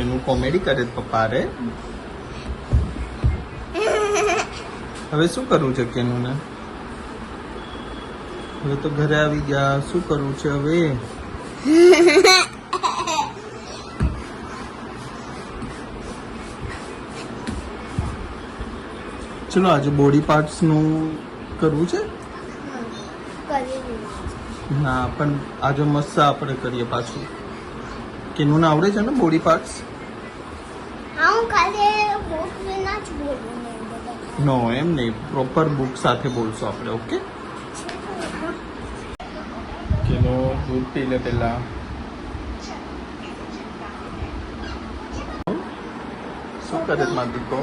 કેનું comedy કરે પપ્પા રે. હવે શું કરવું છે કેનું ને? હવે તો ઘરે આવી ગયા, શું કરવું છે હવે? ચલો આજે બોડી પાર્ટ્સ નું કરવું છે. ના પણ આજે મસ્ત આપણે કરીએ પાછું. કેનું ને આવડે છે ને બોડી પાર્ટ્સ? નો એમ નહીં, પ્રોપર બુક સાથે બોલશો આપણે. ઓકે કેનો દૂધ પી લે પેલા. શું કરે મારો દીકરો?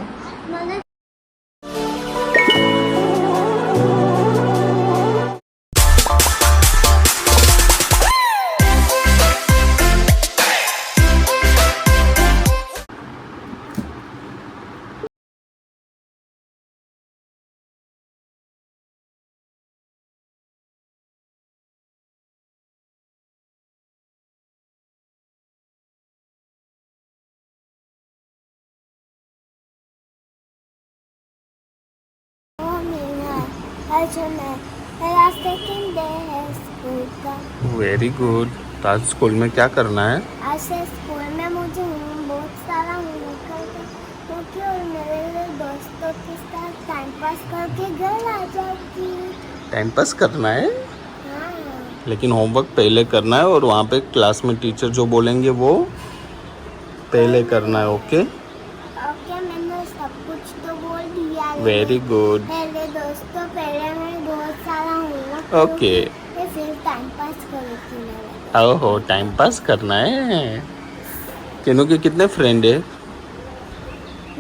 Very good. तो आज स्कूल में क्या करना है? आज से स्कूल में मुझे बहुत सारा होमवर्क करना है, क्योंकि और मेरे दोस्तों के साथ टाइम पास करके घर आ जाऊंगी. टाइम पास करना है, हाँ. लेकिन होमवर्क पहले करना है और वहाँ पे क्लास में टीचर जो बोलेंगे वो पहले करना है. ओके ओके, मैंने सब कुछ तो बोल दिया. Very good. मेरे दोस्तों पहले मैं बहुत सारा होमवर्क ओके. फिर टाइम पास करूँगी. ओहो, टाइम पास करना है. केनू के कितने फ्रेंड है?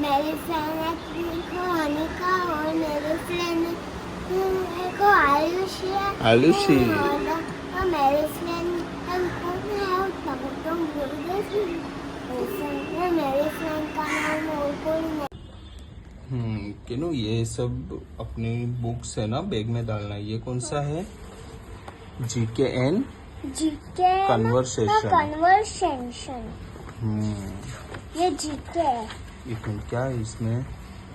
मेरी फ्रेंड एक अनिका और मेरी फ्रेंड एक आयुषी है. आयुषी. और मेरी फ्रेंड मेरी फ्रेंड का नाम और कोई नहीं. केनू ये सब अपनी बुक्स है ना बैग में डालना है. ये कौन सा है? GK and GK conversation. ये जीके है. इसमें क्या है? इसमें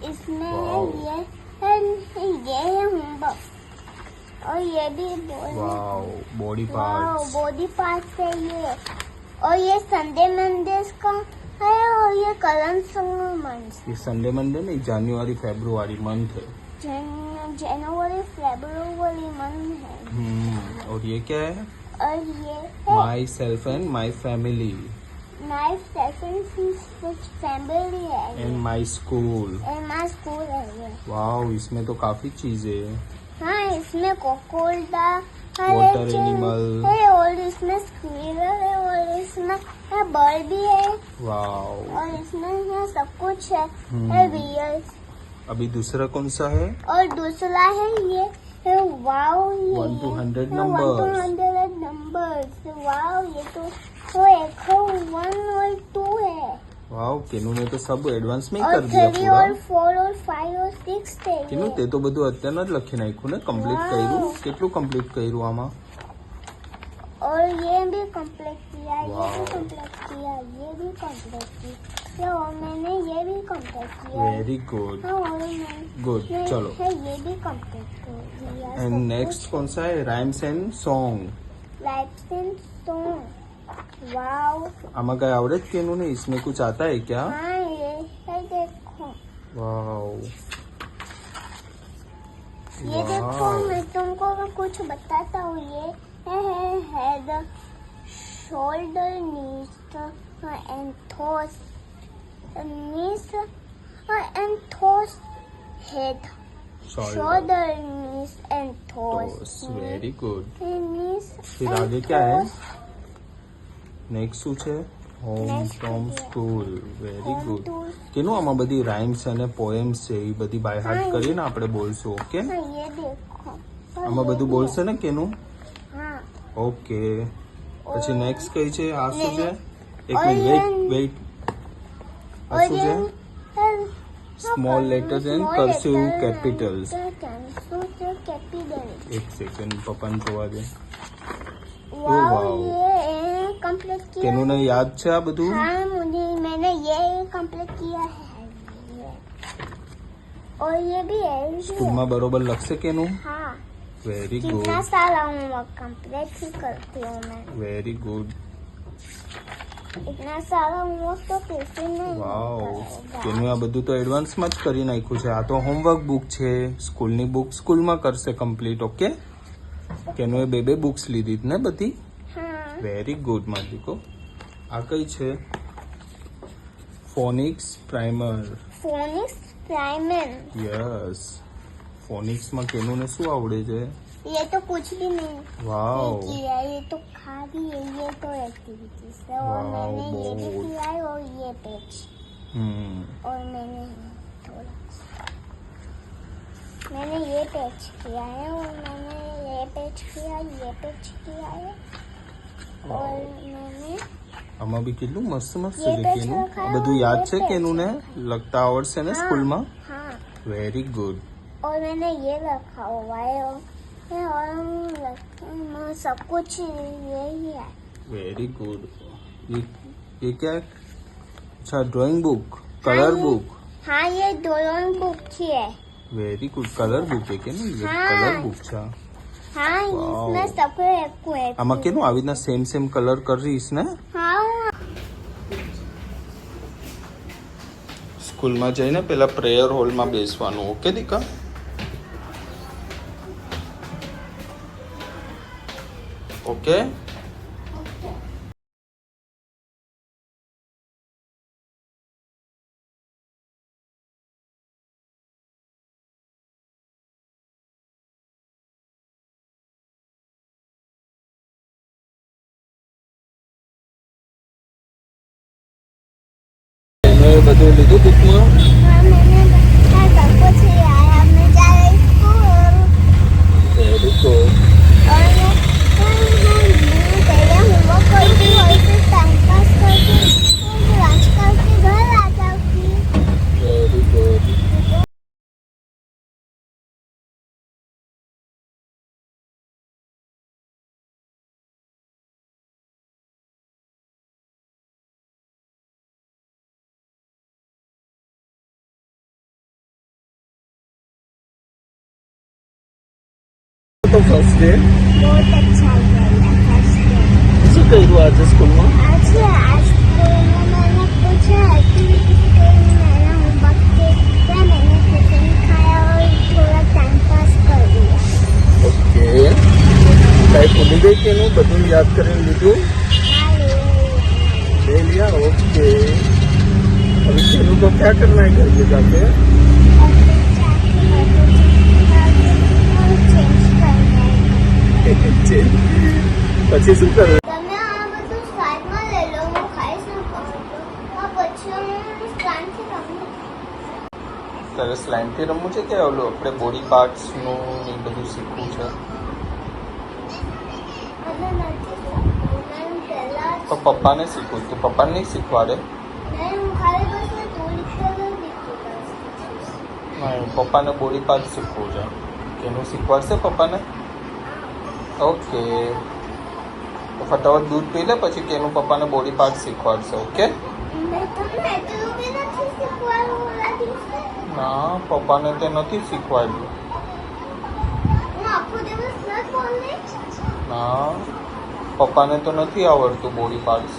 इसमें वाओ. ये है होमवर्क. और ये भी wow body parts. Body parts है ये. और ये संडे मंडेज का है. और ये करंट मंथ. ये संडे मंडे नहीं, जनवरी फरवरी मंथ है. जनवरी फरवरी मंथ है. और ये क्या है? और ये है myself and my family my second family है. And my school. And my school है ये. वाओ, इसमें तो काफी चीजें है. हाँ, इसमें कोकोल्डा वाटर एनिमल है. और इसमें स्क्विरल है. और इसमें बर्ड भी है. वाओ. और इसमें यहाँ सब कुछ है. रियल्स. अभी दूसरा कौन सा है? और दूसरा है ये wow. 1 to 100 1 numbers. to 100 numbers. Wow, ये तो एक 1 और 2 है. વાવ, કેનુ ને તો सब एडवांस में ही और कर दिया 3 पूरा. और 4 और 5 और 6 थे. કેનુ તે તો બધું અત્યારના જ લખી નાખ્યું ને. કમ્પ્લીટ વાવ. કર્યું? કેટલું કમ્પ્લીટ કર્યું આમાં? और ये भी कंप्लीट किया. ये वाव. भी कंप्लीट किया. ये भी कंप्लीट किया. और मैंने ये भी कंप्लीट किया. Very good. हाँ, और मैं गुड. चलो. ये भी कंप्लीट कर दिया. एंड नेक्स्ट कौन सा है? Rhymes and song. Lights and song. Wow. आमा क्या आवड़े केनू ने? इसमें कुछ आता है क्या? हाँ, ये है देखो. वाओ. ये देखो, मैं तुमको कुछ बताता हूँ. ये है head, shoulder, knees and toes. Knees and toes. Head, shoulder, knees and toes. Very good. Knees. फिर आगे क्या है? નેક્સ્ટ શું છે? Home from school. Very good. કેનું આમાં બધી રાઇમ્સ અને પોએમ્સ છે એ બધી બાય હાર્ટ કરીને આપણે બોલશું. ઓકે, हाँ, ये देखो. આમાં બધું બોલશે ને કેનું? हाँ. ઓકે. પછી નેક્સ્ટ કઈ છે? આ શું છે? એક और મિનિટ, વેઇટ વેઇટ. આ और શું છે? Small letters and cursive capitals. એક સેકન્ડ, પપ્પાને જોવા દે. Wow, wow. ये कंप्लीट किया. કેનું ને યાદ છે આ બધું? हाँ, मैंने कंप्लीट किया है ये। और ये भी है ये। સ્કૂલમાં બરોબર લખશે કેનું? हाँ વેરી कितना ગુડ, सारा होमवर्क कंप्लीट ही करती हूँ मैं। Very good. इतना सारा होमवर्क तो कैसे नहीं વાવ, करेगा। કેનું આ બધું તો એડવાન્સમાં જ કરી નાખ્યું છે. આ તો હોમવર્ક બુક છે, સ્કૂલની બુક સ્કૂલમાં કરશે કમ્પ્લીટ. ઓકે, કેનું એ બે બુક્સ લીધી ને બધી. हाँ વેરી ગુડ માલિકો. આ કઈ છે? Phonics primer. Phonics primer. Yes, ફોનિક્સમાં કેનું ને શું આવડે છે? ये तो कुछ भी नहीं વાવ, किया, ये तो खाली है, ये तो एक्टिविटीज है। और वाह, मैंने ये भी बहुत। किया है और ये पेज। और मैंने ये पेज किया है और मैंने ये पेज किया, ये पेज किया है। और मैंने આમાં બી કેટલું મસ્ત મસ્ત ये છે पेज કેનું. रखा આ है બધું और યાદ ये છે पेज કેનું ને? रखा है। લખતા આવડશે ને સ્કૂલમાં? हाँ વેરી ગુડ. और मैंने ये रखा हुआ है और सब कुछ यही है। Very good. ये क्या है? अच्छा, ड्राइंग बुक, कलर ये- बुक. हाँ ये ड्राइंग बुक की है। Very good. कलर बुक है કે નહીં? हाँ। કલર बुक છે. हाँ वाओ। इसमें सबको एक આમાં કેનું આવી રીતના સેમ કલર કરીશ ને? हाँ સ્કૂલમાં જઈને પેલા પ્રેયર હોલમાં બેસવાનું. ઓકે દીકા? ઓકે. એનું એ બધું લીધું બુકમાં? हाँ, मैंने सब कुछ लिया है। अब मैं जा रही स्कूल વેરી ગુડ. और मैं पहले होमवर्क करती हूँ और फिर टाइम पास करके लंच करके घर आ जाऊँगी। Very good. તો ફર્સ્ટ ડે बहुत अच्छा गया फर्स्ट डे। શું કર્યું આજે સ્કૂલમાં? आज स्कूल में मैंने कुछ एक्टिविटीज करी, मैंने होमवर्क किया, मैंने टिफिन खाया और थोड़ा टाइम पास कर दिया। ઓકે, કાંઈ ભૂલી ગઈ કે નહીં? બધું યાદ કરીને લીધું? ले लिया. ओके, अभी खेलू को क्या करना है घर पे जाके? પછી શું કરવું? તમે આ બધું સાઈડમાં લઈ લો, હું ખાઈ શકું છું. આ પછી હું સ્ટાન્ડથી રમું. તારે સ્લાઇમથી રમવું છે કે ઓલું આપણે બોડી પાર્ટ્સનું એ બધું શીખવું છે? અને નથી શકું. મેં પહેલા તો પપ્પાને શીખવું. તું પપ્પાને નહીં શીખવાડે? નહીં, હું ખાલી બસ મેં થોડી કલર દીધું બસ. નહીં, પપ્પાને બોડી પાર્ટ શીખવું છે. એનું શીખવાડશે પપ્પાને? ઓકે, તો ફટાફટ દૂધ પી લે, પછી કેનું પપ્પાને બોડી પાર્ટ શીખવાડશે. ઓકે? મેં તમને એટલું બી નથી શીખવાડું ઓલા દિવસે. ના, પપ્પાને તે નથી શીખવાડ્યું. હું આખો દિવસ નથી બોલી. ના, પપ્પાને તો નથી આવડતું બોડી પાર્ટ્સ.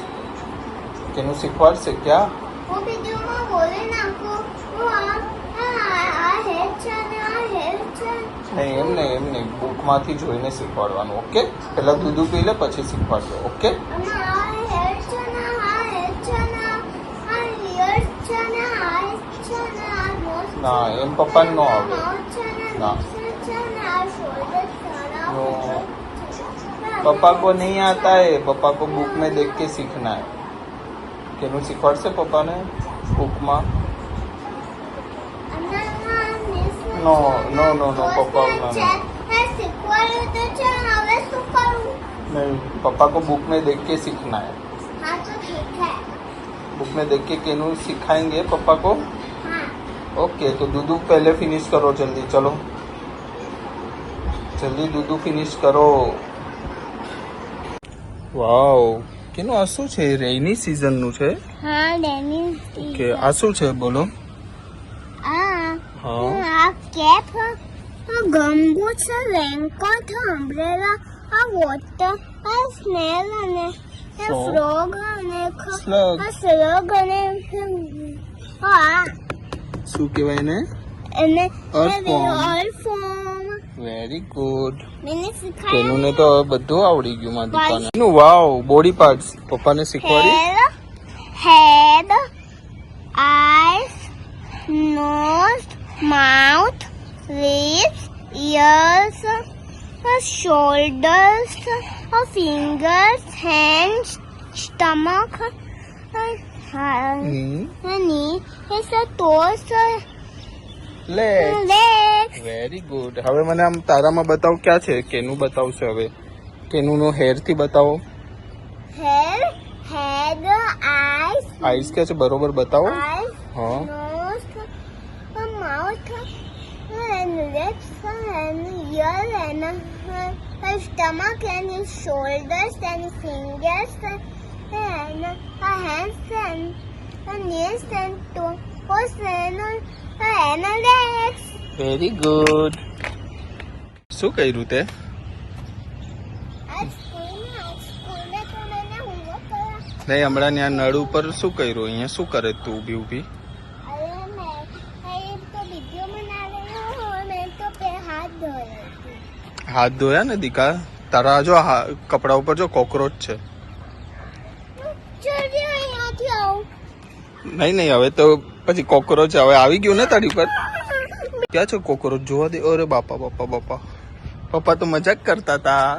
કેનું શીખવાડશે ક્યાં? હું વિડીયોમાં બોલી નાખું. હું આ હેર છે અને આ હેર છે. નહીં, એમ નહીં, બુકમાંથી જોઈને શીખવાડવાનું. ઓકે? પહેલા દૂધ પી લે, પછી શીખવાડજો. ઓકે? અને આ હેર છે ને આ હેર છે ને આ ઈયર છે ને આ છે ને આ નોઝ છે. ના, એમ પપ્પાને ન આવડે. માઉથ છે ને ના. નીચે છે ને આ શોલ્ડર છે ને આ નો. ઉપર છે. पापा को नहीं आता है, पापा को बुक में देख के सीखना है. केनु શીખવાડશે પપ્પાને બુકમાં? અને આ મિસ નો નો નો નો પપ્પા ના. શીખવાડ્યું તો છે, હવે શું કરું? नहीं, पापा को बुक में देख के सीखना है. हाँ तो ठीक है। बुक में देख के केनु सिखाएंगे पापा को. हाँ ओके, तो दूधू पहले फिनिश करो जल्दी. चलो जल्दी दूधू फिनिश करो. वाओ, કેનું આ શું છે? રેની સિઝન નું છે હા ડેની કે આ શું છે બોલો? આ હા આ કેપ ગંબુ છે રેનકોટ અમ્બ્રેલા આ વોટર આ સ્નેલ અને Frog. ફ્રોગ અને Slug. આ સ્લગ અને આ શું કહેવાય ને? અને Earthworm. અલ્ફોર્મ very good. મેને કેનું સિખાયા ને તો હવે બધું આવડી ગયું માં દીપાને. એનું વાવ બોડી પાર્ટ્સ પપ્પાને શીખવાડી. head, eyes, nose, mouth, lips, ears, shoulders, fingers, hands, stomach, knee, toes, leg. legs. Very good. હવે મને આમ તારામાં બતાવ ક્યાં છે? કેનું બતાવશે હવે? કેનું નો હેર થી બતાવો. Hair, head, eyes, આઈસ ક્યાં છે બરોબર બતાવો. eyes, હા nose, mouth, and lips, and ear, and stomach, and shoulders, and fingers, and hands, and knees, and toes, and legs. Very good. શું કર્યું તે? આજ સ્કૂલમાં તો મને homework કર્યા. નહીં હમણાં ત્યાં નળ ઉપર શું કર્યું? અહીંયા શું કરે તું ઊભી ઊભી? અરે મેં તો વિડીયો બનાવ્યો મેં તો હાથ ધોયા. હાથ ધોયા ને દીકા? તારા જો કપડા ઉપર જો કોકરોચ છે. જલ્દી અહીંયાથી આવ. નહીં નહીં હવે તો પછી કોકરોચ હવે આવી ગયું ને તારી ઉપર. ક્યાં છે કોકરોચ? જોવા દે. અરે બાપા બાપા બાપા. પપ્પા તો મજાક કરતા હતા.